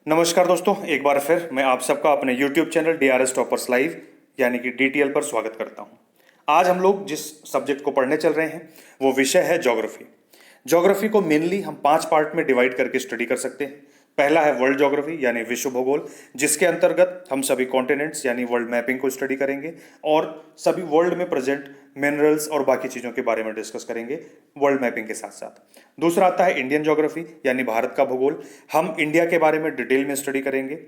नमस्कार दोस्तों, एक बार फिर मैं आप सबका अपने YouTube channel DRS toppers live यानी कि DTL पर स्वागत करता हूं। आज हम लोग जिस सब्जेक्ट को पढ़ने चल रहे हैं वो विषय है ज्योग्राफी। ज्योग्राफी को मेनली हम 5 पार्ट में डिवाइड करके स्टडी कर सकते हैं। पहला है वर्ल्ड ज्योग्राफी यानी विश्व भूगोल, जिसके अंतर्गत हम सभी कॉन्टिनेंट्स यानी वर्ल्ड मैपिंग को स्टडी करेंगे और सभी वर्ल्ड में प्रेजेंट मिनरल्स और बाकी चीज़ों के बारे में डिस्कस करेंगे वर्ल्ड मैपिंग के साथ साथ। दूसरा आता है इंडियन ज्योग्राफी यानी भारत का भूगोल। हम इंडिया के बारे में डिटेल में स्टडी करेंगे।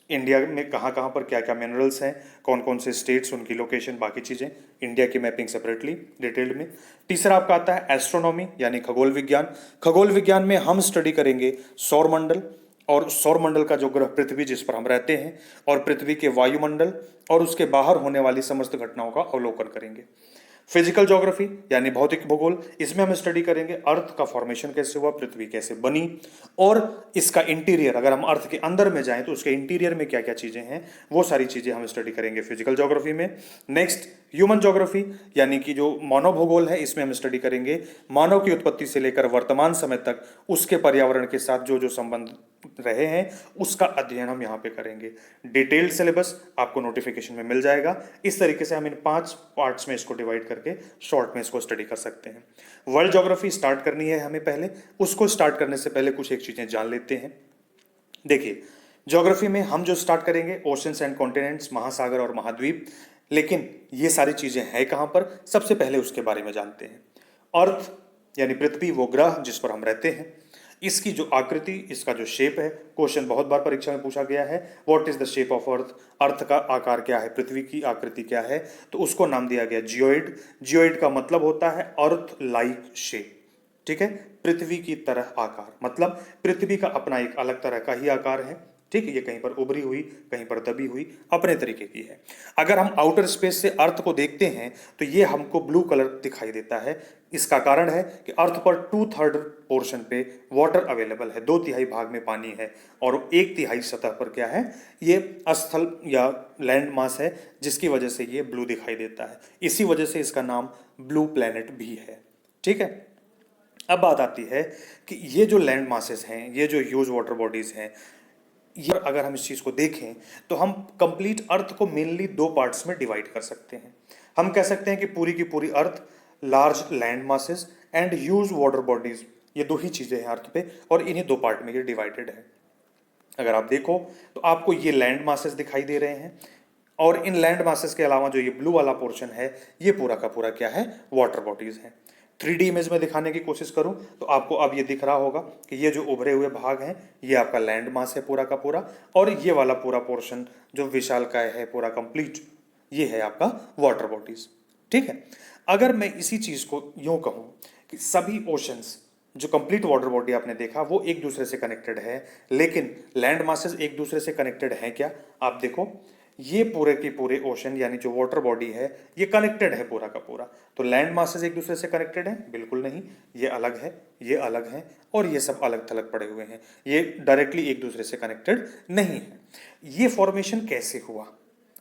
इंडिया में कहाँ कहाँ पर क्या क्या मिनरल्स हैं, कौन कौन से स्टेट्स, उनकी लोकेशन, बाकी चीज़ें, इंडिया की मैपिंग सेपरेटली डिटेल्ड में। तीसरा आपका आता है एस्ट्रोनॉमी यानी खगोल विज्ञान। खगोल विज्ञान में हम स्टडी करेंगे सौरमंडल और सौरमंडल का जो ग्रह पृथ्वी जिस पर हम रहते हैं और पृथ्वी के वायुमंडल और उसके बाहर होने वाली समस्त घटनाओं का अवलोकन करेंगे। फिजिकल ज्योग्राफी यानी भौतिक भूगोल, इसमें हम स्टडी करेंगे अर्थ का फॉर्मेशन कैसे हुआ, पृथ्वी कैसे बनी और इसका इंटीरियर, अगर हम अर्थ के अंदर में जाएं तो उसके इंटीरियर में क्या क्या चीज़ें हैं, वो सारी चीज़ें हम स्टडी करेंगे फिजिकल ज्योग्राफी में। नेक्स्ट ह्यूमन ज्योग्राफी यानी कि जो मानव भूगोल है, इसमें हम स्टडी करेंगे मानव की उत्पत्ति से लेकर वर्तमान समय तक उसके पर्यावरण के साथ जो जो संबंध रहे हैं उसका अध्ययन हम यहाँ पे करेंगे। डिटेल्ड सिलेबस आपको नोटिफिकेशन में मिल जाएगा। इस तरीके से हम इन 5 पार्ट्स में इसको डिवाइड करके शॉर्ट में इसको स्टडी कर सकते हैं। वर्ल्ड ज्योग्राफी स्टार्ट करनी है हमें, पहले उसको स्टार्ट करने से पहले कुछ एक चीजें जान लेते हैं। देखिए, ज्योग्राफी में हम जो स्टार्ट करेंगे ओशंस एंड कॉन्टिनेंट्स, महासागर और महाद्वीप, लेकिन ये सारी चीजें हैं कहां पर, सबसे पहले उसके बारे में जानते हैं। अर्थ यानी पृथ्वी, वो ग्रह जिस पर हम रहते हैं, इसकी जो आकृति, इसका जो शेप है, क्वेश्चन बहुत बार परीक्षा में पूछा गया है, what is the shape of earth, earth का आकार क्या है, पृथ्वी की आकृति क्या है, तो उसको नाम दिया गया जियोइड। जियोइड का मतलब होता है अर्थ लाइक शेप, ठीक है, पृथ्वी की तरह आकार, मतलब पृथ्वी का अपना एक अलग तरह का ही आकार है, ठीक है। ये कहीं पर उभरी हुई, कहीं पर दबी हुई, अपने तरीके की है। अगर हम आउटर स्पेस से अर्थ को देखते हैं तो ये हमको ब्लू कलर दिखाई देता है। इसका कारण है कि अर्थ पर 2/3 पोर्शन पे वाटर अवेलेबल है, 2/3 भाग में पानी है और 1/3 सतह पर क्या है, ये स्थल या लैंड मास है, जिसकी वजह से ये ब्लू दिखाई देता है। इसी वजह से इसका नाम ब्लू प्लैनेट भी है, ठीक है। अब बात आती है कि ये जो लैंड मासेस हैं, ये जो ह्यूज वाटर बॉडीज हैं, ये अगर हम इस चीज़ को देखें तो हम कंप्लीट अर्थ को मेनली 2 पार्ट्स में डिवाइड कर सकते हैं। हम कह सकते हैं कि पूरी की पूरी earth large land masses and huge water bodies, ये 2 ही चीज़ें हैं अर्थ पे और इन्हीं 2 पार्ट में ये डिवाइडेड है। अगर आप देखो तो आपको ये लैंड मासेस दिखाई दे रहे हैं और इन लैंड मासेस के अलावा जो ये ब्लू वाला पोर्शन है, ये पूरा का पूरा क्या है, वाटर बॉडीज है। 3D इमेज में दिखाने की कोशिश करूं तो आपको अब ये दिख रहा होगा कि ये जो उभरे हुए भाग हैं ये आपका लैंड मास है पूरा का पूरा, और ये वाला पूरा पोर्शन जो विशालकाय है पूरा कंप्लीट, ये है आपका वाटर बॉडीज, ठीक है। अगर मैं इसी चीज को यूं कहूं कि सभी ओशंस, जो कंप्लीट वाटर बॉडी आपने देखा, वो एक दूसरे से कनेक्टेड है, लेकिन लैंड मासेस एक दूसरे से कनेक्टेड हैं क्या, आप देखो ये पूरे के पूरे ओशन यानी जो वाटर बॉडी है ये कनेक्टेड है पूरा का पूरा। तो लैंड मासेस एक दूसरे से कनेक्टेड हैं, बिल्कुल नहीं, ये अलग है, ये अलग है और ये सब अलग थलग पड़े हुए हैं, ये डायरेक्टली एक दूसरे से कनेक्टेड नहीं है। ये फॉर्मेशन कैसे हुआ,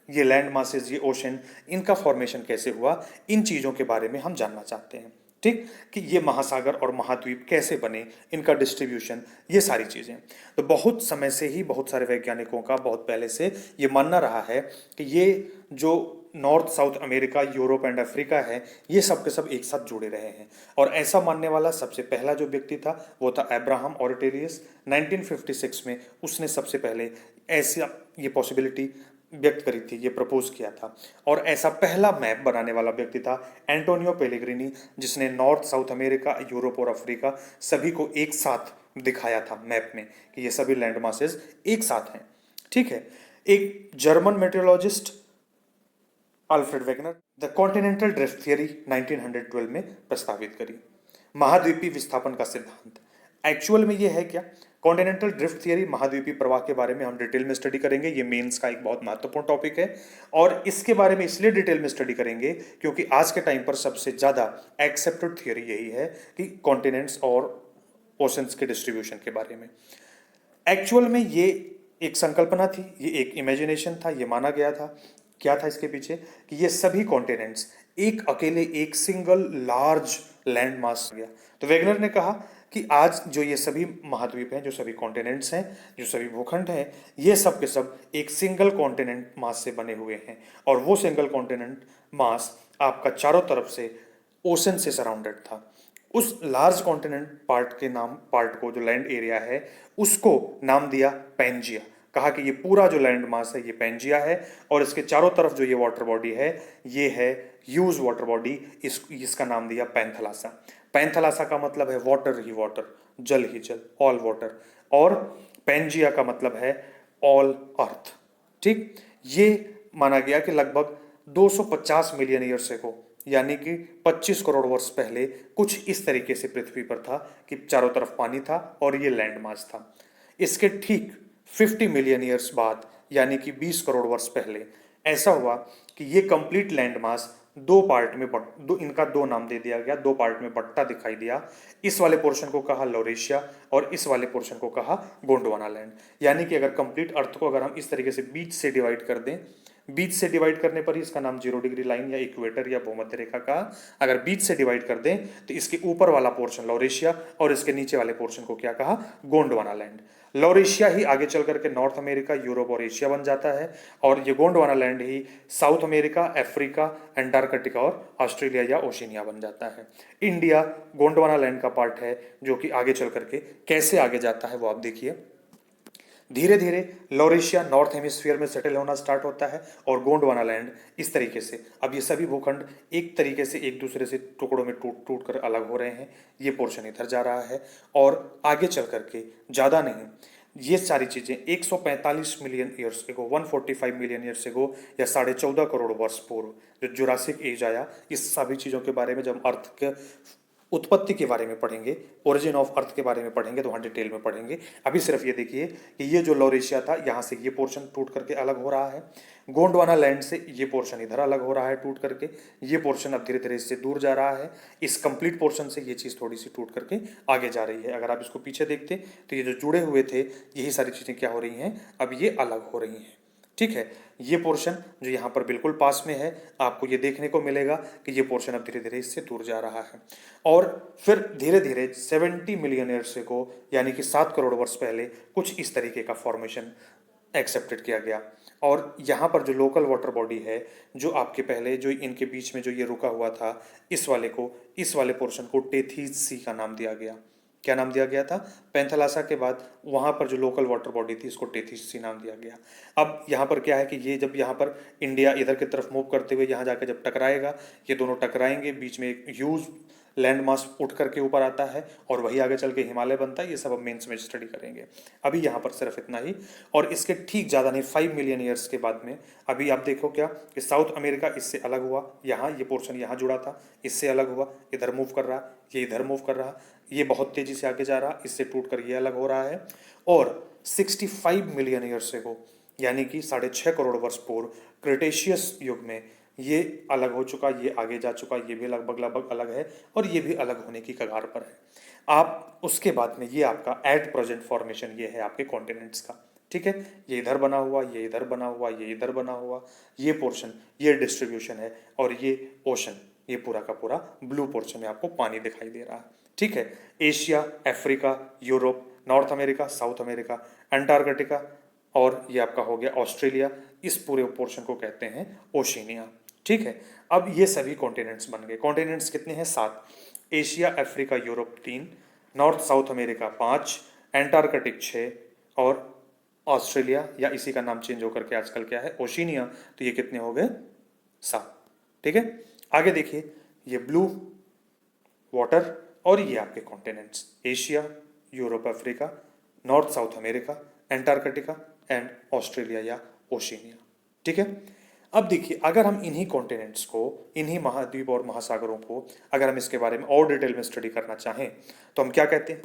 ये लैंड मासेस, ये ओशन, इनका फॉर्मेशन कैसे हुआ, इन चीज़ों के बारे में हम जानना चाहते हैं, ठीक, कि ये महासागर और महाद्वीप कैसे बने, इनका डिस्ट्रीब्यूशन, ये सारी चीज़ें। तो बहुत समय से ही बहुत सारे वैज्ञानिकों का बहुत पहले से ये मानना रहा है कि ये जो north south America, Europe and Africa है, ये सब के सब एक साथ जुड़े रहे हैं। और ऐसा मानने वाला सबसे पहला जो व्यक्ति था वो था अब्राहम ऑर्टेरियस। 1956 में उसने सबसे पहले ऐसा ये पॉसिबिलिटी व्यक्त करी थी, ये प्रपोज किया था। और ऐसा पहला मैप बनाने वाला व्यक्ति था एंटोनियो पेलेग्रिनी, जिसने नॉर्थ साउथ अमेरिका, यूरोप और अफ्रीका सभी को एक साथ दिखाया था मैप में कि ये सभी लैंड मासेस एक साथ हैं, ठीक है। एक German metrologist Alfred Wegener the continental drift theory 1912 में प्रस्तावित करी। महाद्वीपीय विस्थापन का सिद्धांत एक्चुअल में ये है क्या, कॉन्टिनेंटल ड्रिफ्ट थियरी, महाद्वीपीय प्रवाह के बारे में हम डिटेल में स्टडी करेंगे। ये मेंस का एक बहुत महत्वपूर्ण टॉपिक है और इसके बारे में इसलिए डिटेल में स्टडी करेंगे क्योंकि आज के टाइम पर सबसे ज़्यादा एक्सेप्टेड थियरी यही है कि कॉन्टिनेंट्स और ओशंस के डिस्ट्रीब्यूशन के बारे में। एक्चुअल में ये एक संकल्पना थी, ये एक इमेजिनेशन था, ये माना गया था। क्या था इसके पीछे, कि ये सभी कॉन्टिनेंट्स एक अकेले एक सिंगल लार्ज लैंड मास गया। तो वेगनर ने कहा कि आज जो ये सभी महाद्वीप हैं, जो सभी कॉन्टिनेंट्स हैं, जो सभी भूखंड हैं, ये सब के सब एक सिंगल कॉन्टिनेंट मास से बने हुए हैं। और वो सिंगल कॉन्टिनेंट मास आपका चारों तरफ से ओशन से सराउंडेड था। उस लार्ज कॉन्टिनेंट पार्ट को, जो लैंड एरिया है, उसको नाम दिया पैंजिया। कहा कि ये पूरा जो लैंड मास है ये पैंजिया है, और इसके चारों तरफ जो ये वाटर बॉडी है ये है ह्यूज वाटर बॉडी। इसका नाम दिया पैंथलासा। पैंथलासा का मतलब है वाटर ही वाटर, जल ही जल, ऑल वाटर। और पैंजिया का मतलब है ऑल अर्थ। ठीक, ये माना गया कि लगभग 250 मिलियन ईयर्स एगो, यानी कि 25 करोड़ वर्ष पहले कुछ इस तरीके से पृथ्वी पर था कि चारों तरफ पानी था और ये लैंड मास था। इसके ठीक 50 मिलियन ईयर्स बाद, यानी कि 20 करोड़ वर्ष पहले, ऐसा हुआ कि ये कंप्लीट लैंड मास दो पार्ट में इनका दो नाम दे दिया गया, दो पार्ट में बंटता दिखाई दिया। इस वाले पोर्शन को कहा लॉरेशिया और इस वाले पोर्शन को कहा गोंडवाना लैंड। यानी कि अगर कंप्लीट अर्थ को अगर हम इस तरीके से बीच से डिवाइड कर दें, बीच से डिवाइड करने पर ही इसका नाम 0 डिग्री लाइन या इक्वेटर या भूमध्य रेखा का, अगर बीच से डिवाइड कर दें तो इसके ऊपर वाला पोर्शन लॉरेशिया और इसके नीचे वाले पोर्शन को क्या कहा, गोंडवाना लैंड। लॉरेशिया ही आगे चल करके नॉर्थ अमेरिका, यूरोप और एशिया बन जाता है, और ये गोंडवाना लैंड ही साउथ अमेरिका, अफ्रीका, अंटार्कटिका और ऑस्ट्रेलिया या ओशिनिया बन जाता है। इंडिया गोंडवाना लैंड का पार्ट है, जो कि आगे चल करके कैसे आगे जाता है वो आप देखिए। धीरे धीरे लॉरेशिया नॉर्थ हेमिस्फीयर में सेटल होना स्टार्ट होता है और गोंडवाना लैंड इस तरीके से, अब ये सभी भूखंड एक तरीके से एक दूसरे से टुकड़ों में टूट टूट कर अलग हो रहे हैं। ये पोर्शन इधर जा रहा है और आगे चल करके ज़्यादा नहीं, ये सारी चीज़ें 145 million years ago, 145 million years ago या 14.5 करोड़ वर्ष पूर्व जो जुरासिक एज आया, इस सभी चीज़ों के बारे में जब अर्थ के उत्पत्ति के बारे में पढ़ेंगे, ओरिजिन ऑफ अर्थ के बारे में पढ़ेंगे तो वहाँ डिटेल में पढ़ेंगे। अभी सिर्फ ये देखिए कि ये जो लॉरेशिया था, यहाँ से ये पोर्शन टूट करके अलग हो रहा है, गोंडवाना लैंड से ये पोर्शन इधर अलग हो रहा है टूट करके, ये पोर्शन अब धीरे धीरे इससे दूर जा रहा है। इस कंप्लीट पोर्शन से ये चीज़ थोड़ी सी टूट करके आगे जा रही है। अगर आप इसको पीछे देखते तो ये जो जुड़े हुए थे, यही सारी चीज़ें क्या हो रही हैं, अब ये अलग हो रही हैं। ठीक है, ये पोर्शन जो यहाँ पर बिल्कुल पास में है, आपको ये देखने को मिलेगा कि ये पोर्शन अब धीरे धीरे इससे दूर जा रहा है। और फिर धीरे धीरे 70 मिलियन ईयर्स को, यानी कि 7 करोड़ वर्ष पहले कुछ इस तरीके का फॉर्मेशन एक्सेप्टेड किया गया। और यहाँ पर जो लोकल वाटर बॉडी है, जो आपके पहले जो इनके बीच में जो ये रुका हुआ था, इस वाले पोर्शन को टेथीज सी का नाम दिया गया। क्या नाम दिया गया था, पैंथलासा के बाद वहाँ पर जो लोकल वाटर बॉडी थी इसको टेथीस सी नाम दिया गया। अब यहाँ पर क्या है कि ये जब यहाँ पर इंडिया इधर की तरफ मूव करते हुए यहाँ जाकर जब टकराएगा, ये दोनों टकराएंगे, बीच में एक ह्यूज लैंड मास उठ करके ऊपर आता है और वही आगे चल के हिमालय बनता है। ये सब अब मेंस में स्टडी करेंगे, अभी यहाँ पर सिर्फ इतना ही। और इसके ठीक ज़्यादा नहीं, 5 मिलियन ईयर्स के बाद में अभी आप देखो क्या कि साउथ अमेरिका इससे अलग हुआ, यहाँ ये पोर्शन यहाँ जुड़ा था, इससे अलग हुआ, इधर मूव कर रहा, ये इधर मूव कर रहा, ये बहुत तेज़ी से आगे जा रहा, इससे टूट कर ये अलग हो रहा है। और 65 मिलियन ईयर्स को, यानी कि 6.5 करोड़ वर्ष पूर्व क्रिटेशियस युग में ये अलग हो चुका, ये आगे जा चुका, ये भी लगभग अलग है और ये भी अलग होने की कगार पर है। आप उसके बाद में ये आपका एट प्रेजेंट फॉर्मेशन ये है आपके कॉन्टिनेंट्स का। ठीक है, ये इधर बना हुआ, ये इधर बना हुआ, ये इधर बना हुआ, ये पोर्शन, ये डिस्ट्रीब्यूशन है। और ये ओशन, ये पूरा का पूरा ब्लू पोर्शन में आपको पानी दिखाई दे रहा है। ठीक है, Asia, Africa, Europe, north America, South America, Antarctica और ये आपका हो गया ऑस्ट्रेलिया, इस पूरे पोर्शन को कहते हैं ओशिनिया। ठीक है, अब ये सभी कॉन्टिनेंट्स बन गए। कॉन्टिनेंट्स कितने हैं, 7। Asia, Africa, Europe 3, north south America 5, Antarctic 6 और ऑस्ट्रेलिया या इसी का नाम चेंज होकर के आजकल क्या है, ओशिनिया। तो ये कितने हो गए, 7। ठीक है, आगे देखिए, ये ब्लू वाटर और ये आपके continents, Asia, Europe, Africa, north south America, Antarctica and Australia या ओशिनिया। ठीक है, अब देखिए, अगर हम इन्हीं कॉन्टिनेंट्स को, इन्हीं महाद्वीप और महासागरों को अगर हम इसके बारे में और डिटेल में स्टडी करना चाहें तो हम क्या कहते हैं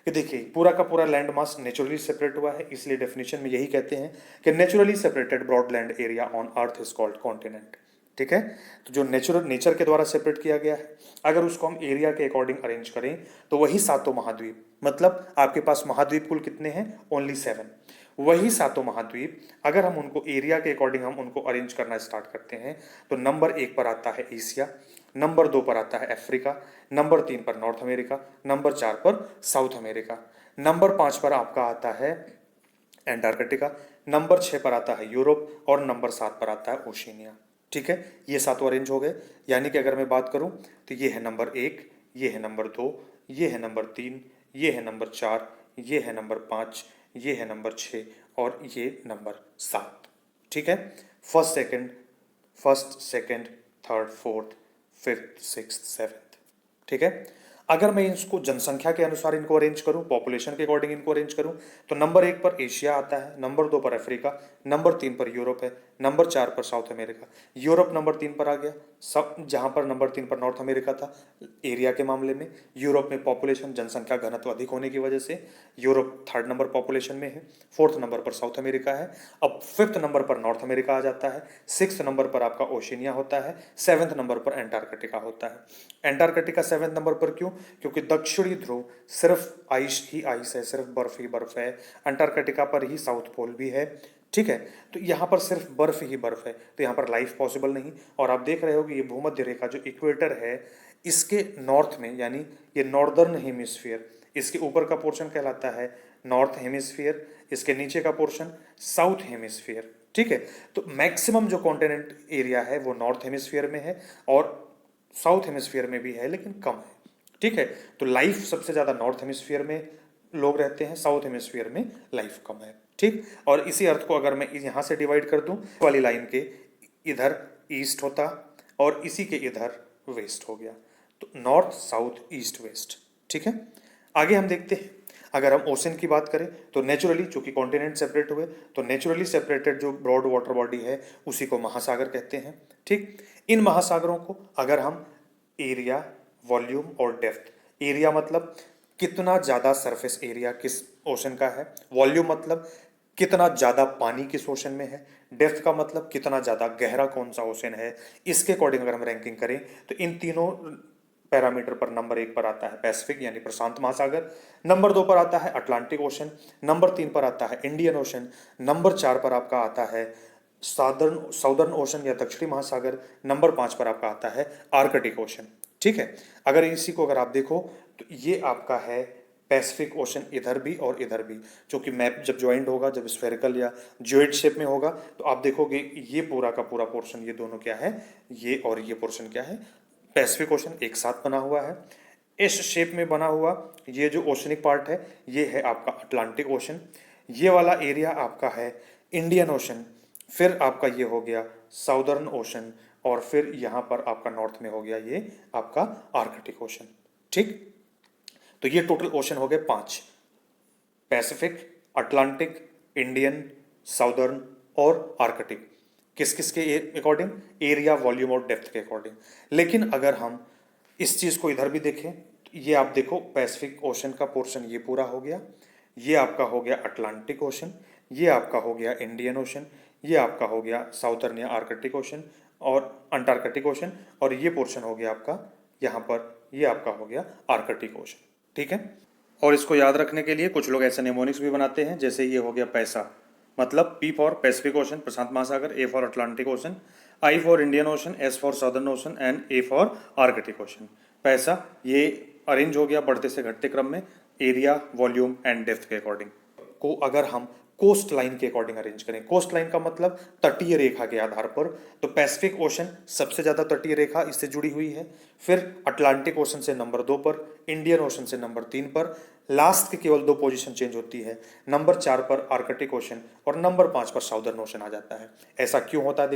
कि देखिए, पूरा का पूरा लैंड मास नेचुरली सेपरेट हुआ है, इसलिए डेफिनेशन में यही कहते हैं कि naturally separated broad land area on earth is called continent. ठीक है, तो जो नेचर के द्वारा सेपरेट किया गया है, अगर उसको हम एरिया के अकॉर्डिंग अरेंज करें तो वही 7 महाद्वीप, मतलब आपके पास महाद्वीप कुल कितने हैं, ओनली 7। वही 7 महाद्वीप अगर हम उनको एरिया के अकॉर्डिंग हम उनको अरेंज करना स्टार्ट करते हैं तो नंबर 1 पर आता है एशिया, नंबर 2 पर आता है अफ्रीका, नंबर 3 पर नॉर्थ अमेरिका, नंबर 4 पर साउथ अमेरिका, नंबर 5 पर आपका आता है एंटार्कटिका, नंबर 6 पर आता है यूरोप और नंबर 7 पर आता है ओशिनिया। ठीक है, ये सातों अरेंज हो गए। यानी कि अगर मैं बात करूं तो ये है नंबर 1, ये है नंबर 2, ये है नंबर 3, ये है नंबर 4, ये है नंबर 5, ये है नंबर 6 और ये नंबर 7। ठीक है, first second third fourth fifth sixth seventh. ठीक है, अगर मैं इसको जनसंख्या के अनुसार इनको अरेंज करूं, पॉपुलेशन के अकॉर्डिंग इनको अरेंज करूं, तो नंबर 1 पर एशिया आता है, नंबर 2 पर अफ्रीका, नंबर 3 पर यूरोप है, नंबर 4 पर साउथ अमेरिका। यूरोप नंबर 3 पर आ गया, सब जहां पर नंबर 3 पर नॉर्थ अमेरिका था एरिया के मामले में। यूरोप में पॉपुलेशन जनसंख्या घनत्व अधिक होने की वजह से यूरोप थर्ड नंबर पॉपुलेशन में है। फोर्थ नंबर पर साउथ अमेरिका है। अब फिफ्थ नंबर पर नॉर्थ अमेरिका आ जाता है, सिक्स्थ नंबर पर आपका ओशिनिया होता है, सेवन्थ नंबर पर एंटार्कटिका होता है। एंटार्कटिका सेवन्थ नंबर पर क्यों? क्योंकि दक्षिणी ध्रुव सिर्फ आइस ही आइस है, सिर्फ बर्फ ही बर्फ है। अंटार्कटिका पर ही साउथ पोल भी है। ठीक है, तो यहाँ पर सिर्फ बर्फ ही बर्फ है, तो यहाँ पर लाइफ पॉसिबल नहीं। और आप देख रहे हो कि ये भूमध्य रेखा जो इक्वेटर है इसके नॉर्थ में, यानी ये नॉर्दर्न हेमिस्फीयर, इसके ऊपर का पोर्शन कहलाता है नॉर्थ हेमिस्फीयर, इसके नीचे का पोर्शन साउथ हेमिस्फीयर। ठीक है, तो मैक्सिमम जो कॉन्टिनेंट एरिया है वो नॉर्थ हेमिस्फीयर में है और साउथ हेमिस्फीयर में भी है लेकिन कम है। ठीक है, तो लाइफ सबसे ज़्यादा नॉर्थ हेमिस्फीयर में लोग रहते हैं, साउथ हेमिस्फीयर में लाइफ कम है। ठीक, और इसी अर्थ को अगर मैं यहाँ से डिवाइड कर दूँ, वाली लाइन के इधर ईस्ट होता और इसी के इधर वेस्ट हो गया, तो नॉर्थ साउथ ईस्ट वेस्ट। ठीक है, आगे हम देखते हैं। अगर हम ओशन की बात करें तो नेचुरली, चूंकि कॉन्टिनेंट सेपरेट हुए तो नेचुरली सेपरेटेड जो ब्रॉड वाटर बॉडी है उसी को महासागर कहते हैं। ठीक, इन महासागरों को अगर हम एरिया, वॉल्यूम और डेप्थ, एरिया मतलब कितना ज़्यादा सरफेस एरिया किस ओशन का है, वॉल्यूम मतलब कितना ज़्यादा पानी किस ओशन में है, डेप्थ का मतलब कितना ज़्यादा गहरा कौन सा ओशन है, इसके अकॉर्डिंग अगर हम रैंकिंग करें तो इन तीनों पैरामीटर पर नंबर 1 पर आता है पैसिफिक यानी प्रशांत महासागर, नंबर 2 पर आता है अटलांटिक ओशन, नंबर 3 पर आता है इंडियन ओशन, नंबर 4 पर आपका आता है साउदर्न ओशन या दक्षिणी महासागर, नंबर 5 पर आपका आता है आर्कटिक ओशन। ठीक है, अगर इसी को अगर आप देखो तो ये आपका है पैसिफिक ओशन इधर भी और इधर भी, जो कि मैप जब ज्वाइंट होगा, जब स्फेरिकल या ज्योइड शेप में होगा तो आप देखोगे ये पूरा का पूरा पोर्शन, ये दोनों क्या है, ये और ये पोर्शन क्या है, पैसिफिक ओशन एक साथ बना हुआ है। इस शेप में बना हुआ ये जो ओशनिक पार्ट है ये है आपका अटलांटिक ओशन, ये वाला एरिया आपका है इंडियन ओशन, फिर आपका ये हो गया साउदर्न ओशन और फिर यहाँ पर आपका नॉर्थ में हो गया ये आपका आर्कटिक ओशन। ठीक, तो ये टोटल ओशन हो गए 5, पैसिफिक, अटलांटिक, इंडियन, साउदर्न और आर्कटिक। किस किस के अकॉर्डिंग, एरिया, वॉल्यूम और डेप्थ के अकॉर्डिंग। लेकिन अगर हम इस चीज़ को इधर भी देखें तो ये आप देखो पैसिफिक ओशन का पोर्शन ये पूरा हो गया, ये आपका हो गया अटलांटिक ओशन, ये आपका हो गया इंडियन ओशन, ये आपका हो गया साउदर्न या आर्कटिक ओशन और अंटार्कटिक ओशन, और ये पोर्शन हो गया आपका यहाँ पर, ये आपका हो गया आर्कटिक ओशन। ठीक है, और इसको याद रखने के लिए कुछ लोग ऐसे नेमोनिक्स भी बनाते हैं, जैसे ये हो गया पैसा, मतलब पी फॉर पैसिफिक ओशन प्रशांत महासागर, A for Atlantic ocean, I for Indian ocean, S for southern ocean and A for Arctic ocean. पैसा ये अरेंज हो गया बढ़ते से घटते क्रम में एरिया, वॉल्यूम एंड डेप्थ के अकॉर्डिंग। को अगर हम कोस्ट लाइन के अकॉर्डिंग अरेंज करें, कोस्ट लाइन का मतलब तटीय रेखा के आधार पर, तो पैसिफिक ओशन सबसे ज़्यादा तटीय रेखा इससे जुड़ी हुई है, फिर अटलांटिक ओशन से नंबर 2 पर, इंडियन ओशन से नंबर 3 पर, लास्ट की केवल 2 पोजीशन चेंज होती है, नंबर 4 पर आर्कटिक ओशन और नंबर 5 पर साउदर्न ओशन आ जाता है। ऐसा क्यों होता है?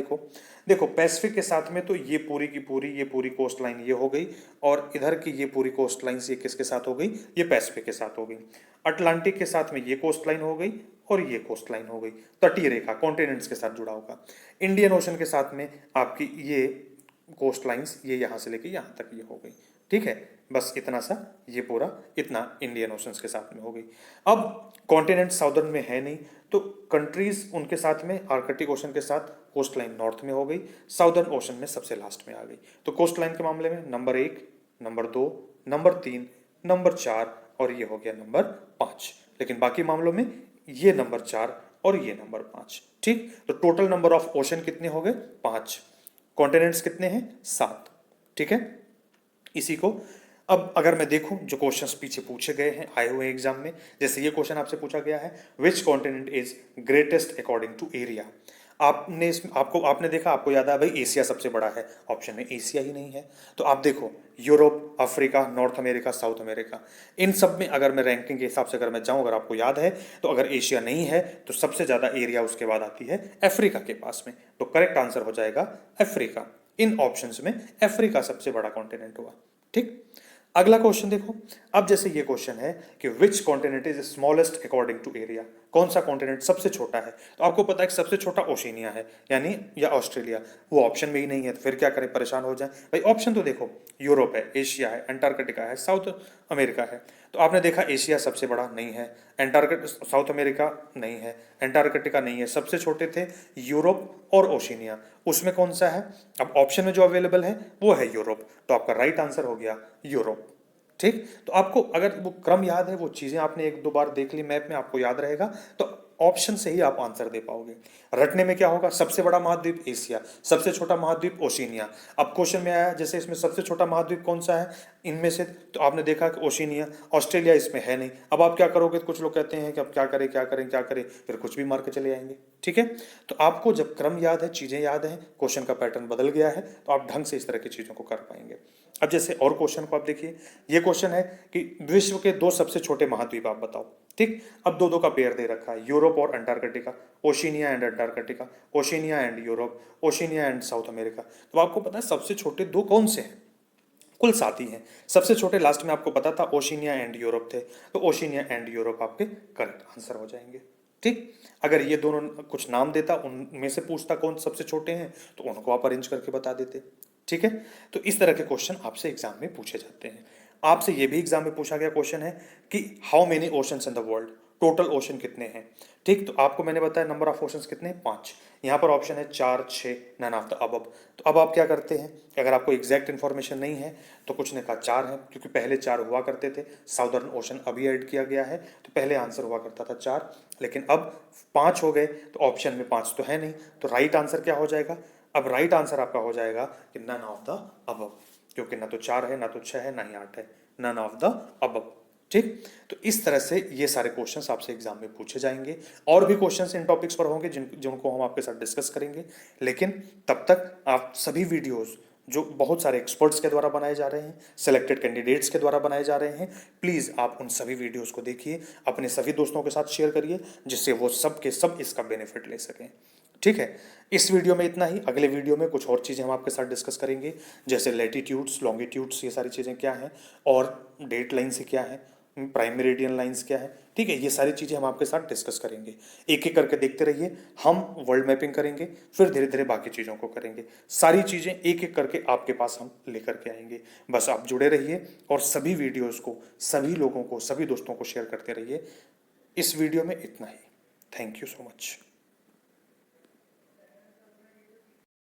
देखो पैसिफिक के साथ में तो ये पूरी की पूरी ये पूरी कोस्ट लाइन ये हो गई, और इधर की ये पूरी कोस्ट लाइन ये किसके साथ हो गई, ये पैसिफिक के साथ हो गई। अटलांटिक के साथ में ये कोस्ट लाइन हो गई और ये कोस्ट लाइन हो गई, तटीय रेखा कॉन्टिनेंट्स के साथ जुड़ा होगा। इंडियन ओशन के साथ में आपकी ये कोस्ट लाइंस ये यहाँ से लेके यहाँ तक ये हो गई। ठीक है, बस इतना सा ये पूरा इतना इंडियन ओशंस के साथ में हो गई। अब कॉन्टिनेंट साउदर्न में है नहीं, तो कंट्रीज उनके साथ में आर्कटिक ओशन के साथ कोस्ट लाइन नॉर्थ में हो गई, साउदर्न ओशन में सबसे लास्ट में आ गई। तो कोस्ट लाइन के मामले में नंबर 1, नंबर 2, नंबर 3, नंबर 4 और ये हो गया नंबर 5। लेकिन बाकी मामलों में ये नंबर 4 और ये नंबर 5। ठीक, तो टोटल नंबर ऑफ ओशन कितने हो गए? 5। कॉन्टिनेंट्स कितने हैं? 7। ठीक है। इसी को अब अगर मैं देखूं जो क्वेश्चंस पीछे पूछे गए हैं आए हुए एग्जाम में, जैसे ये क्वेश्चन आपसे पूछा गया है, which continent is greatest according to area. आपने इसमें आपने देखा, आपको याद है भाई एशिया सबसे बड़ा है, ऑप्शन में एशिया ही नहीं है। तो आप देखो Europe, Africa, North America, South America, इन सब में अगर मैं रैंकिंग के हिसाब से अगर मैं जाऊं, अगर आपको याद है तो अगर एशिया नहीं है तो सबसे ज्यादा एरिया उसके बाद आती है अफ्रीका के पास में। तो करेक्ट आंसर हो जाएगा अफ्रीका। इन ऑप्शंस में अफ्रीका सबसे बड़ा कॉन्टिनेंट हुआ। ठीक, अगला क्वेश्चन देखो। अब जैसे ये क्वेश्चन है कि which continent is smallest according to area, कौन सा कॉन्टिनेंट सबसे छोटा है। तो आपको पता है कि सबसे छोटा ओशिनिया है, यानी या ऑस्ट्रेलिया, वो ऑप्शन में ही नहीं है तो फिर क्या करें, परेशान हो जाए भाई। ऑप्शन तो देखो, यूरोप है, एशिया है, अंटार्कटिका है, साउथ अमेरिका है। तो आपने देखा एशिया सबसे बड़ा नहीं है, साउथ अमेरिका नहीं है, अंटार्कटिका नहीं है, सबसे छोटे थे यूरोप और ओशिनिया। उसमें कौन सा है, अब ऑप्शन में जो अवेलेबल है वो है यूरोप, तो आपका राइट आंसर हो गया यूरोप। ठीक, तो आपको अगर वो क्रम याद है, वो चीजें आपने एक दो बार देख ली मैप में, आपको याद रहेगा, तो ऑप्शन से ही आप आंसर दे पाओगे। रटने में क्या होगा, सबसे बड़ा महाद्वीप एशिया, सबसे छोटा महाद्वीप ओशिनिया। अब क्वेश्चन में आया जैसे इसमें सबसे छोटा महाद्वीप कौन सा है इनमें से, तो आपने देखा कि ओशिनिया, ऑस्ट्रेलिया इसमें है नहीं। अब आप क्या करोगे, कुछ लोग कहते हैं कि अब क्या करें क्या करें क्या करें, फिर कुछ भी मार के चले आएंगे। ठीक है, तो आपको जब क्रम याद है, चीजें याद है, क्वेश्चन का पैटर्न बदल गया है, तो आप ढंग से इस तरह की चीजों को कर पाएंगे। अब जैसे और क्वेश्चन को आप देखिए, ये क्वेश्चन है कि विश्व के दो सबसे छोटे महाद्वीप आप बताओ। ठीक, अब दो दो का पेयर दे रखा है, यूरोप और Antarctica, Oceania and Antarctica, Oceania and Europe, Oceania and south America. तो आपको पता है सबसे छोटे दो कौन से हैं, कुल 7 ही हैं। सबसे छोटे लास्ट में आपको पता था ओशिनिया एंड यूरोप थे, तो ओशिनिया एंड यूरोप आपके करेक्ट आंसर हो जाएंगे। ठीक, अगर ये दोनों कुछ नाम देता, उनमें से पूछता कौन सबसे छोटे हैं, तो उनको आप अरेंज करके बता देते। ठीक है, तो इस तरह के क्वेश्चन आपसे एग्जाम में पूछे जाते हैं। आपसे ये भी एग्जाम में पूछा गया क्वेश्चन है कि how many oceans in the world, total ocean कितने हैं। ठीक, तो आपको मैंने बताया नंबर ऑफ ओशंस कितने हैं, 5। यहाँ पर ऑप्शन है 4, 6, नन ऑफ द अबव। तो अब आप क्या करते हैं, अगर आपको एग्जैक्ट इन्फॉर्मेशन नहीं है तो कुछ ने कहा 4 है, क्योंकि पहले 4 हुआ करते थे, साउदर्न ओशन अभी ऐड किया गया है, तो पहले आंसर हुआ करता था 4, लेकिन अब 5 हो गए, तो ऑप्शन में 5 तो है नहीं, तो राइट आंसर क्या हो जाएगा, अब राइट आंसर आपका हो जाएगा कि नन ऑफ द अबव, क्योंकि ना तो 4 है, ना तो 6 है, ना ही 8 है, नन ऑफ द अबव। ठीक, तो इस तरह से ये सारे क्वेश्चंस आपसे एग्जाम में पूछे जाएंगे। और भी क्वेश्चंस इन टॉपिक्स पर होंगे जिनको हम आपके साथ डिस्कस करेंगे, लेकिन तब तक आप सभी वीडियोस जो बहुत सारे एक्सपर्ट्स के द्वारा बनाए जा रहे हैं, सिलेक्टेड कैंडिडेट्स के द्वारा बनाए जा रहे हैं, प्लीज़ आप उन सभी वीडियोस को देखिए, अपने सभी दोस्तों के साथ शेयर करिए, जिससे वो सब के सब इसका बेनिफिट ले सकें। ठीक है, इस वीडियो में इतना ही। अगले वीडियो में कुछ और चीज़ें हम आपके साथ डिस्कस करेंगे, जैसे लैटिट्यूड्स, लॉन्गिट्यूड्स, ये सारी चीज़ें क्या हैं, और डेट लाइन से क्या है, प्राइम मेरिडियन लाइंस क्या है। ठीक है, ये सारी चीज़ें हम आपके साथ डिस्कस करेंगे। एक एक करके देखते रहिए, हम वर्ल्ड मैपिंग करेंगे, फिर धीरे धीरे बाकी चीज़ों को करेंगे। सारी चीज़ें एक एक करके आपके पास हम लेकर के आएंगे। बस आप जुड़े रहिए और सभी वीडियोज़ को सभी लोगों को, सभी दोस्तों को शेयर करते रहिए। इस वीडियो में इतना ही। Thank you so much.